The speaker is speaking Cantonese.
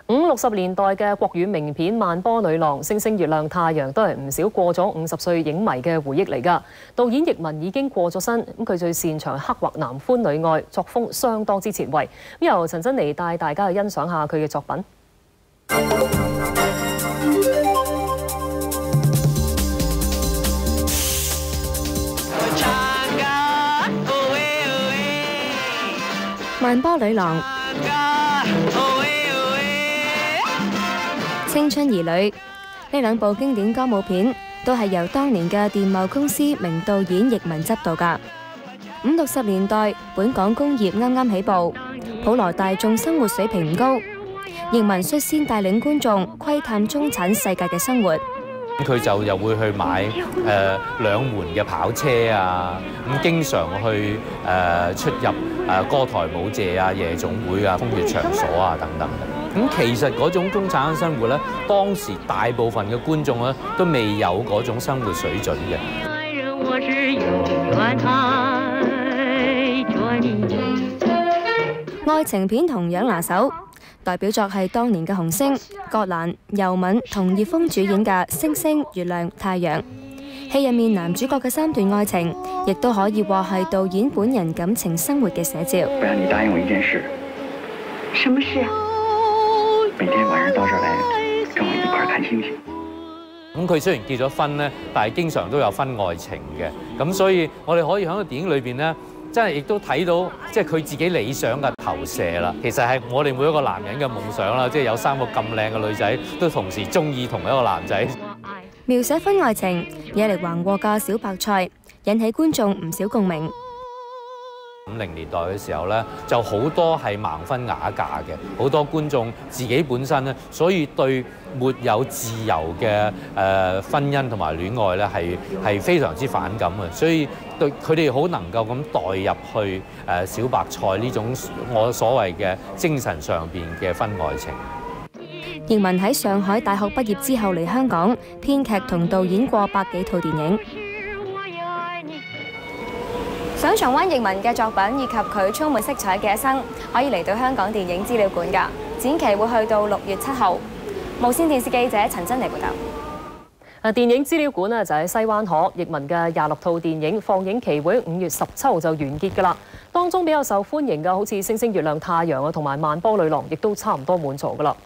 50、60年代嘅國語名片《萬波女郎》、《星星月亮太陽》都係唔少過咗50歲影迷嘅回憶嚟㗎。導演易文已經過咗身，佢最擅長刻畫男歡女愛，作風相當之前衛。由陳珍妮帶大家去欣賞下佢嘅作品。萬波女郎、青春兒女呢兩部經典歌舞片都係由當年嘅電懋公司名導演易文執導㗎。50、60年代本港工業啱啱起步，普羅大眾生活水平唔高，易文率先帶領觀眾窺探中產世界嘅生活。佢就又會去買兩門嘅跑車啊，咁經常去出入歌台舞榭啊、夜總會啊、風月場所啊等等。咁其實嗰種中產生活咧，當時大部分嘅觀眾咧都未有嗰種生活水準嘅。愛情片同樣拿手。代表作係當年嘅紅星葛蘭、尤敏同葉楓主演嘅《星星、月亮、太陽》。戲入面男主角嘅3段愛情，亦都可以話係導演本人感情生活嘅寫照。不然你答應我一件事。什麼事啊？每天晚上到這兒來，跟我一塊看星星。咁佢雖然結咗婚咧，但係經常都有婚外情嘅。咁所以我哋可以喺個電影裏邊咧，真係亦都睇到，即係佢自己理想嘅投射啦。其實係我哋每一個男人嘅夢想啦，即係有3個咁靚嘅女仔都同時中意同一個男仔。描寫婚外情，惹嚟橫禍嘅小白菜，引起觀眾唔少共鳴。50年代嘅時候咧，就好多係盲婚啞嫁嘅，好多觀眾自己本身咧，所以對沒有自由嘅婚姻同埋戀愛咧係非常之反感嘅，所以對佢哋好能夠咁代入去小白菜呢種我所謂嘅精神上邊嘅婚外情。易文喺上海大學畢業之後嚟香港，編劇同導演過100幾套電影。想重溫易文嘅作品以及佢充滿色彩嘅一生，可以嚟到香港電影資料館㗎。展期會去到6月7號。無線電視記者陳珍妮報道。電影資料館就喺西灣河，易文嘅26套電影放映期會5月17號就完結㗎啦。當中比較受歡迎嘅好似《星星、月亮、太陽》啊，同埋《萬波女郎》，亦都差唔多滿座㗎啦。